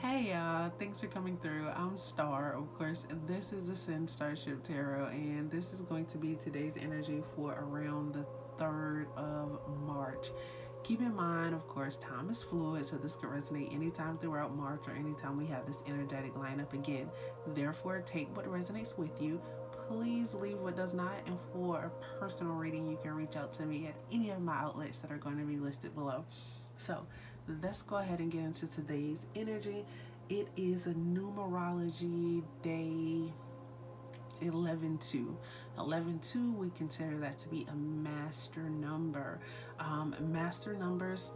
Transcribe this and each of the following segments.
Hey y'all, thanks for coming through. I'm Star, of course. This is the Sin Starship Tarot, and this is going to be today's energy for around the 3rd of March. Keep in mind, of course, time is fluid, so this could resonate anytime throughout March or anytime we have this energetic lineup again. Therefore, take what resonates with you. Please leave what does not, and for a personal reading, you can reach out to me at any of my outlets that are going to be listed below. So, let's go ahead and get into today's energy. It is a numerology day 11-2. 11-2, we consider that to be a master number. Master numbers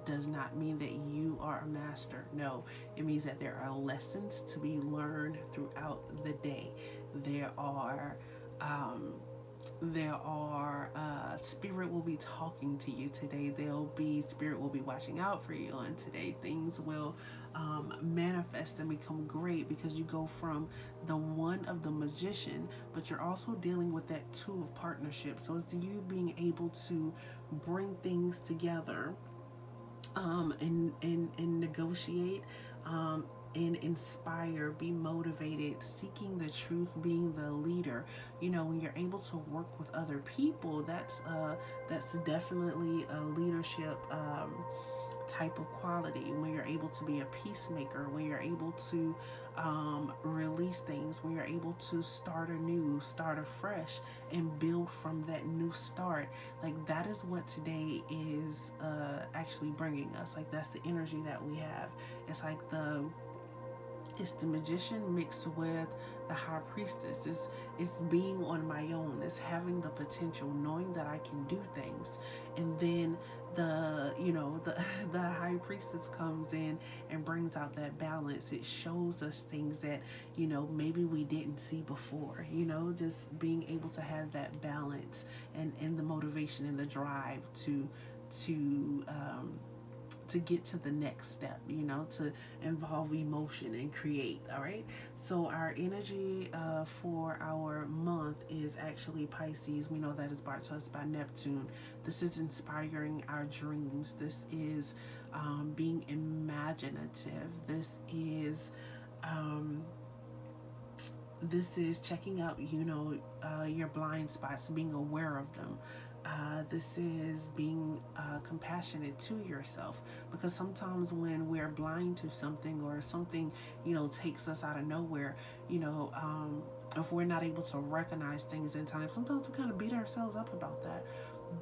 does not mean that you are a master. No, it means that there are lessons to be learned throughout the day. There are um, spirit will be talking to you today. There'll be spirit will be watching out for you on today. Things will manifest and become great because you go from the one of the magician, but you're also dealing with that two of partnership. So it's you being able to bring things together, and negotiate, and inspire, be motivated, seeking the truth, being the leader. You know, when you're able to work with other people, that's definitely a leadership type of quality. When you're able to be a peacemaker, when you're able to release things, when you're able to start anew, start afresh, and build from that new start. Like that is what today is actually bringing us. Like that's the energy that we have. It's like it's the magician mixed with the high priestess. It's being on my own. It's having the potential, knowing that I can do things, and then the the high priestess comes in and brings out that balance. It shows us things that maybe we didn't see before. Just being able to have that balance and the motivation and the drive to to get to the next step, to involve emotion and create. All right. So, our energy for our month is actually Pisces. We know that is brought to us by Neptune. This is inspiring our dreams. This is being imaginative. Um, this is checking out, your blind spots, being aware of them. This is being compassionate to yourself, because sometimes when we're blind to something, or something takes us out of nowhere, if we're not able to recognize things in time, sometimes we kind of beat ourselves up about that.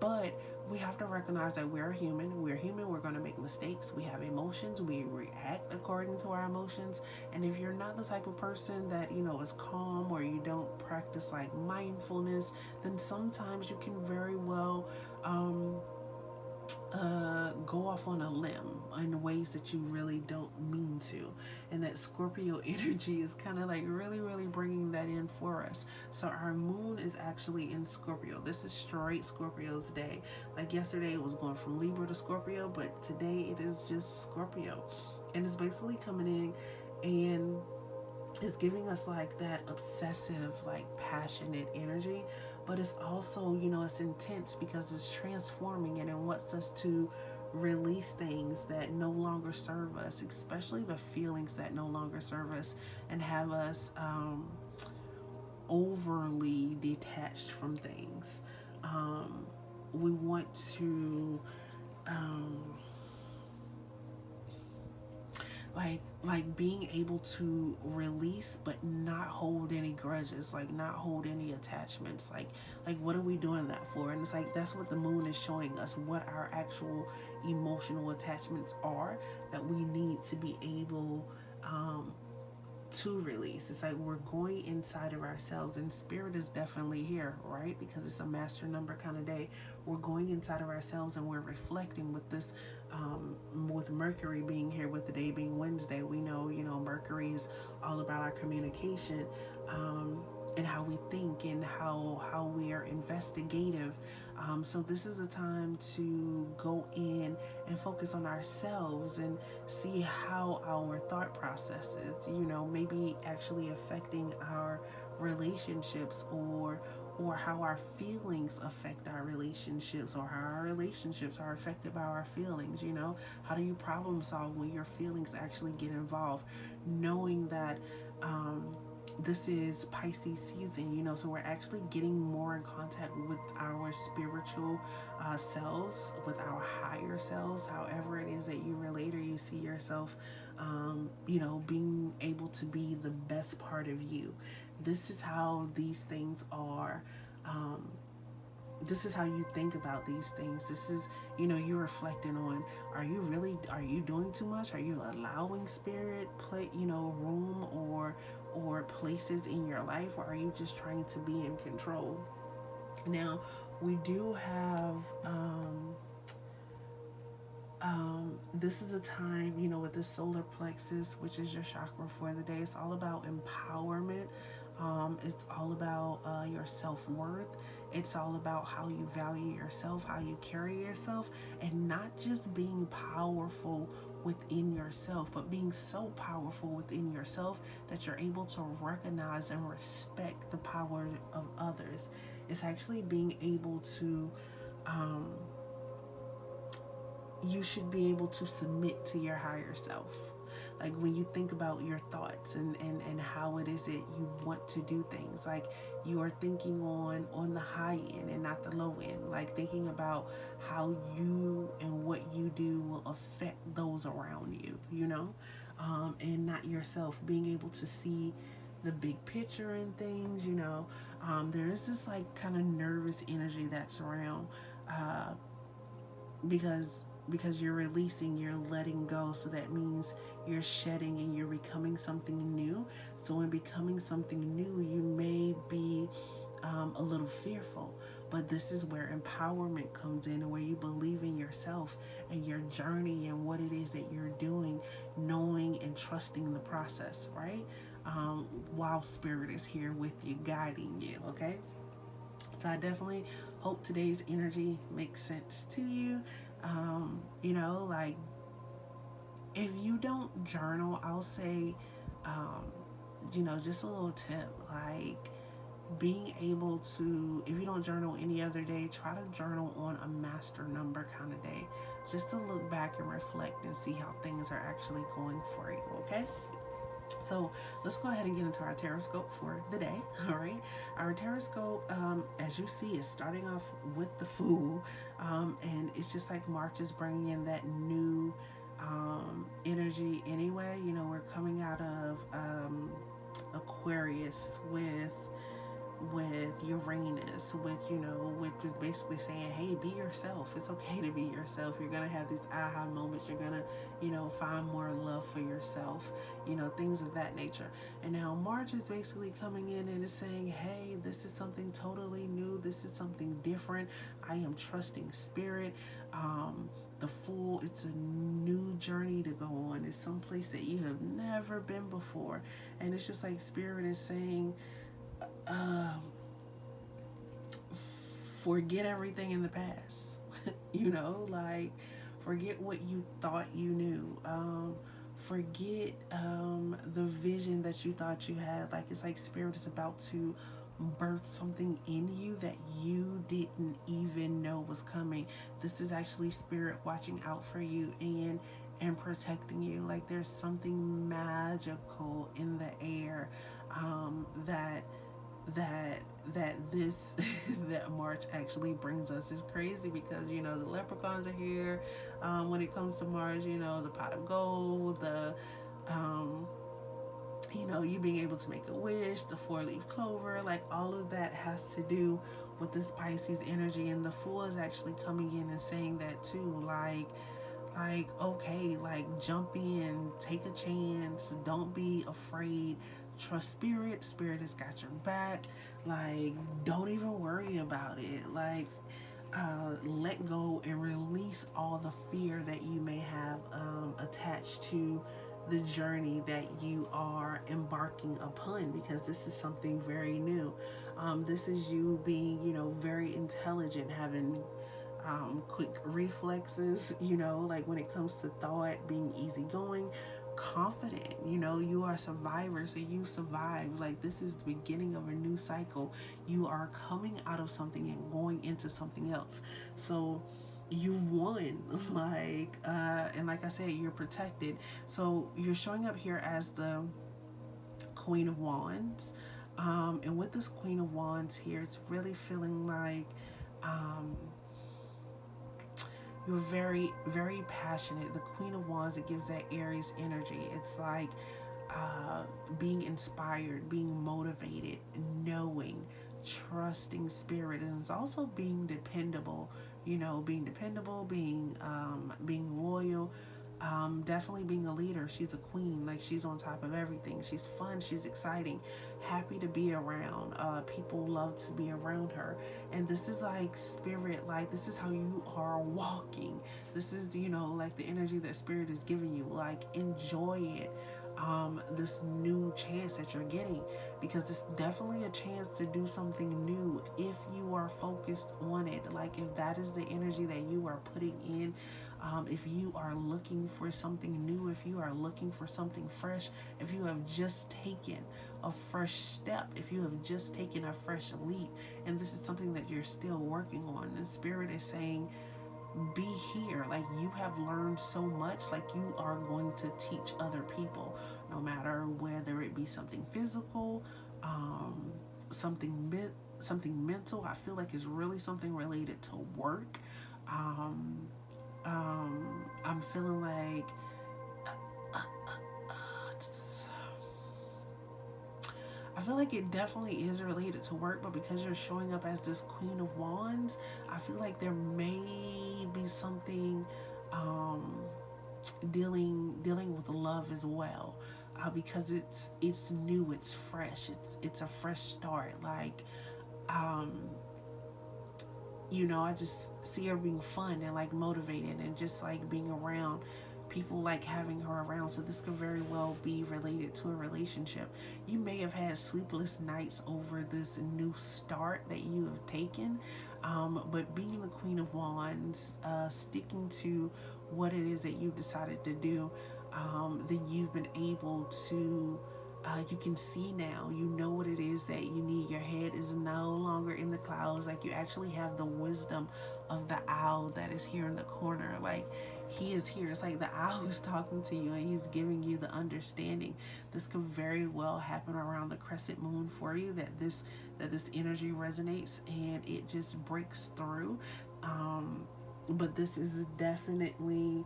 But we have to recognize that we're human. We're going to make mistakes. We have emotions. We react according to our emotions. And if you're not the type of person that is calm, or you don't practice like mindfulness, then sometimes you can very well go off on a limb in ways that you really don't mean to. And that Scorpio energy is kind of like really, really bringing that in for us. So our moon is actually in Scorpio. This is straight Scorpio's day. Like yesterday it was going from Libra to Scorpio, but today it is just Scorpio. And it's basically coming in, and it's giving us like that obsessive, like passionate energy. But it's also, it's intense because it's transforming, and it wants us to release things that no longer serve us, especially the feelings that no longer serve us, and have us overly detached from things. We want to like being able to release but not hold any grudges, like not hold any attachments. Like what are we doing that for? And it's like that's what the moon is showing us, what our actual emotional attachments are that we need to be able to release. It's like we're going inside of ourselves, and spirit is definitely here, right? Because it's a master number kind of day. We're going inside of ourselves, and we're reflecting with this, with Mercury being here, with the day being Wednesday. We know, Mercury is all about our communication, and how we think, and how we are investigative. So this is a time to go in and focus on ourselves and see how our thought processes, maybe actually affecting our relationships, or how our feelings affect our relationships, or how our relationships are affected by our feelings. How do you problem solve when your feelings actually get involved? Knowing that this is Pisces season, so we're actually getting more in contact with our spiritual selves, with our higher selves, however it is that you relate or you see yourself, being able to be the best part of you. This is how these things are. Um, this is how you think about these things. This is, you're reflecting on, are you doing too much? Are you allowing spirit play, room or places in your life, or are you just trying to be in control? Now, we do have this is a time, with the solar plexus, which is your chakra for the day. It's all about empowerment. It's all about your self-worth. It's all about how you value yourself, how you carry yourself, and not just being powerful within yourself, but being so powerful within yourself that you're able to recognize and respect the power of others. It's actually being able to um, you should be able to submit to your higher self. Like when you think about your thoughts and how it is that you want to do things, like you are thinking on the high end and not the low end, like thinking about how you and what you do will affect those around you, and not yourself, being able to see the big picture and things, there is this like kind of nervous energy that's around, uh, because you're releasing, you're letting go. So that means you're shedding and you're becoming something new. So in becoming something new, you may be a little fearful. But this is where empowerment comes in, where you believe in yourself and your journey and what it is that you're doing, knowing and trusting the process, right? While spirit is here with you, guiding you, okay? So I definitely hope today's energy makes sense to you. Like if you don't journal, I'll say, just a little tip, like being able to, if you don't journal any other day, try to journal on a master number kind of day, just to look back and reflect and see how things are actually going for you, okay? So let's go ahead and get into our Tarotscope for the day. All right, our Tarotscope, as you see, is starting off with the Fool, and it's just like March is bringing in that new energy. Anyway, we're coming out of Aquarius with Uranus, which is basically saying, hey, be yourself. It's okay to be yourself. You're gonna have these aha moments. You're gonna, find more love for yourself, things of that nature. And now March is basically coming in and is saying, hey, this is something totally new. This is something different. I am trusting spirit. The Fool, it's a new journey to go on. It's someplace that you have never been before. And it's just like spirit is saying, forget everything in the past. Like forget what you thought you knew. Forget the vision that you thought you had. Like it's like spirit is about to birth something in you that you didn't even know was coming. This is actually spirit watching out for you and protecting you. Like there's something magical in the air, that this that March actually brings us. Is crazy because the leprechauns are here. When it comes to March, the pot of gold, the you being able to make a wish, the 4-leaf clover, like all of that has to do with this Pisces energy. And the Fool is actually coming in and saying that too, like okay, like jump in, take a chance, don't be afraid, trust spirit. Spirit has got your back. Like don't even worry about it. Like let go and release all the fear that you may have attached to the journey that you are embarking upon, because this is something very new. This is you being, very intelligent, having quick reflexes, like when it comes to thought, being easygoing, confident. You know, you are a survivor, so you survived. Like, this is the beginning of a new cycle. You are coming out of something and going into something else. So you've won. And like I said, you're protected. So you're showing up here as the Queen of Wands. And with this Queen of Wands here, it's really feeling like um, you're very, very passionate. The Queen of Wands, it gives that Aries energy. It's like being inspired, being motivated, knowing, trusting spirit, and it's also being dependable. You know, being dependable, being loyal, definitely being a leader. She's a queen. Like, she's on top of everything. She's fun. She's exciting. Happy to be around. People love to be around her. And this is like spirit. Like, this is how you are walking. This is, you know, like the energy that spirit is giving you. Like, enjoy it. This new chance that you're getting, because it's definitely a chance to do something new if you are focused on it. Like, if that is the energy that you are putting in, if you are looking for something new, if you are looking for something fresh, if you have just taken a fresh step, if you have just taken a fresh leap, and this is something that you're still working on, the spirit is saying, be here. Like, you have learned so much. Like, you are going to teach other people, no matter whether it be something physical, something mental. I feel like it's really something related to work. I'm feeling like I feel like it definitely is related to work, but because you're showing up as this Queen of Wands, I feel like there may be something dealing with love as well, because it's new, it's fresh, it's a fresh start. Like, um, you know, I just see her being fun and like motivated and just like being around people, like having her around. So this could very well be related to a relationship. You may have had sleepless nights over this new start that you have taken, but being the Queen of Wands, sticking to what it is that you decided to do, then you've been able to you can see now, you know what it is that you need. Your head is no longer in the clouds. Like, you actually have the wisdom of the owl that is here in the corner. Like, he is here. It's like the owl is talking to you and he's giving you the understanding. This could very well happen around the crescent moon for you, that this energy resonates and it just breaks through. But this is definitely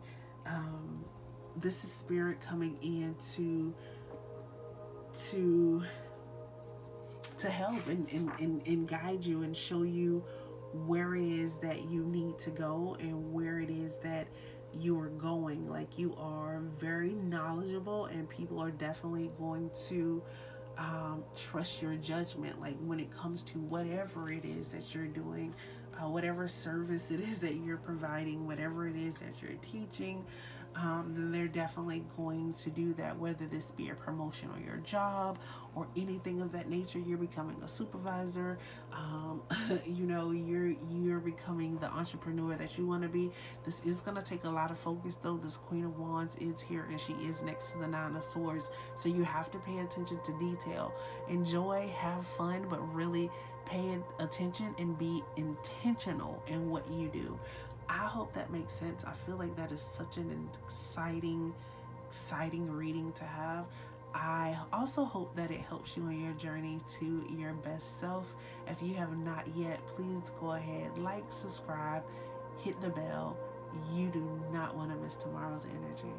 this is spirit coming in to help and guide you and show you where it is that you need to go and where it is that you are going. Like, you are very knowledgeable and people are definitely going to trust your judgment, like when it comes to whatever it is that you're doing, whatever service it is that you're providing, whatever it is that you're teaching. They're definitely going to do that, whether this be a promotion on your job or anything of that nature. You're becoming a supervisor, you know, you're becoming the entrepreneur that you want to be. This is going to take a lot of focus, though. This Queen of Wands is here and she is next to the Nine of Swords, so you have to pay attention to detail. Enjoy, have fun, but really pay attention and be intentional in what you do. I hope that makes sense. I feel like that is such an exciting reading to have. I also hope that it helps you on your journey to your best self. If you have not yet, please go ahead, like, subscribe, hit the bell. You do not want to miss tomorrow's energy.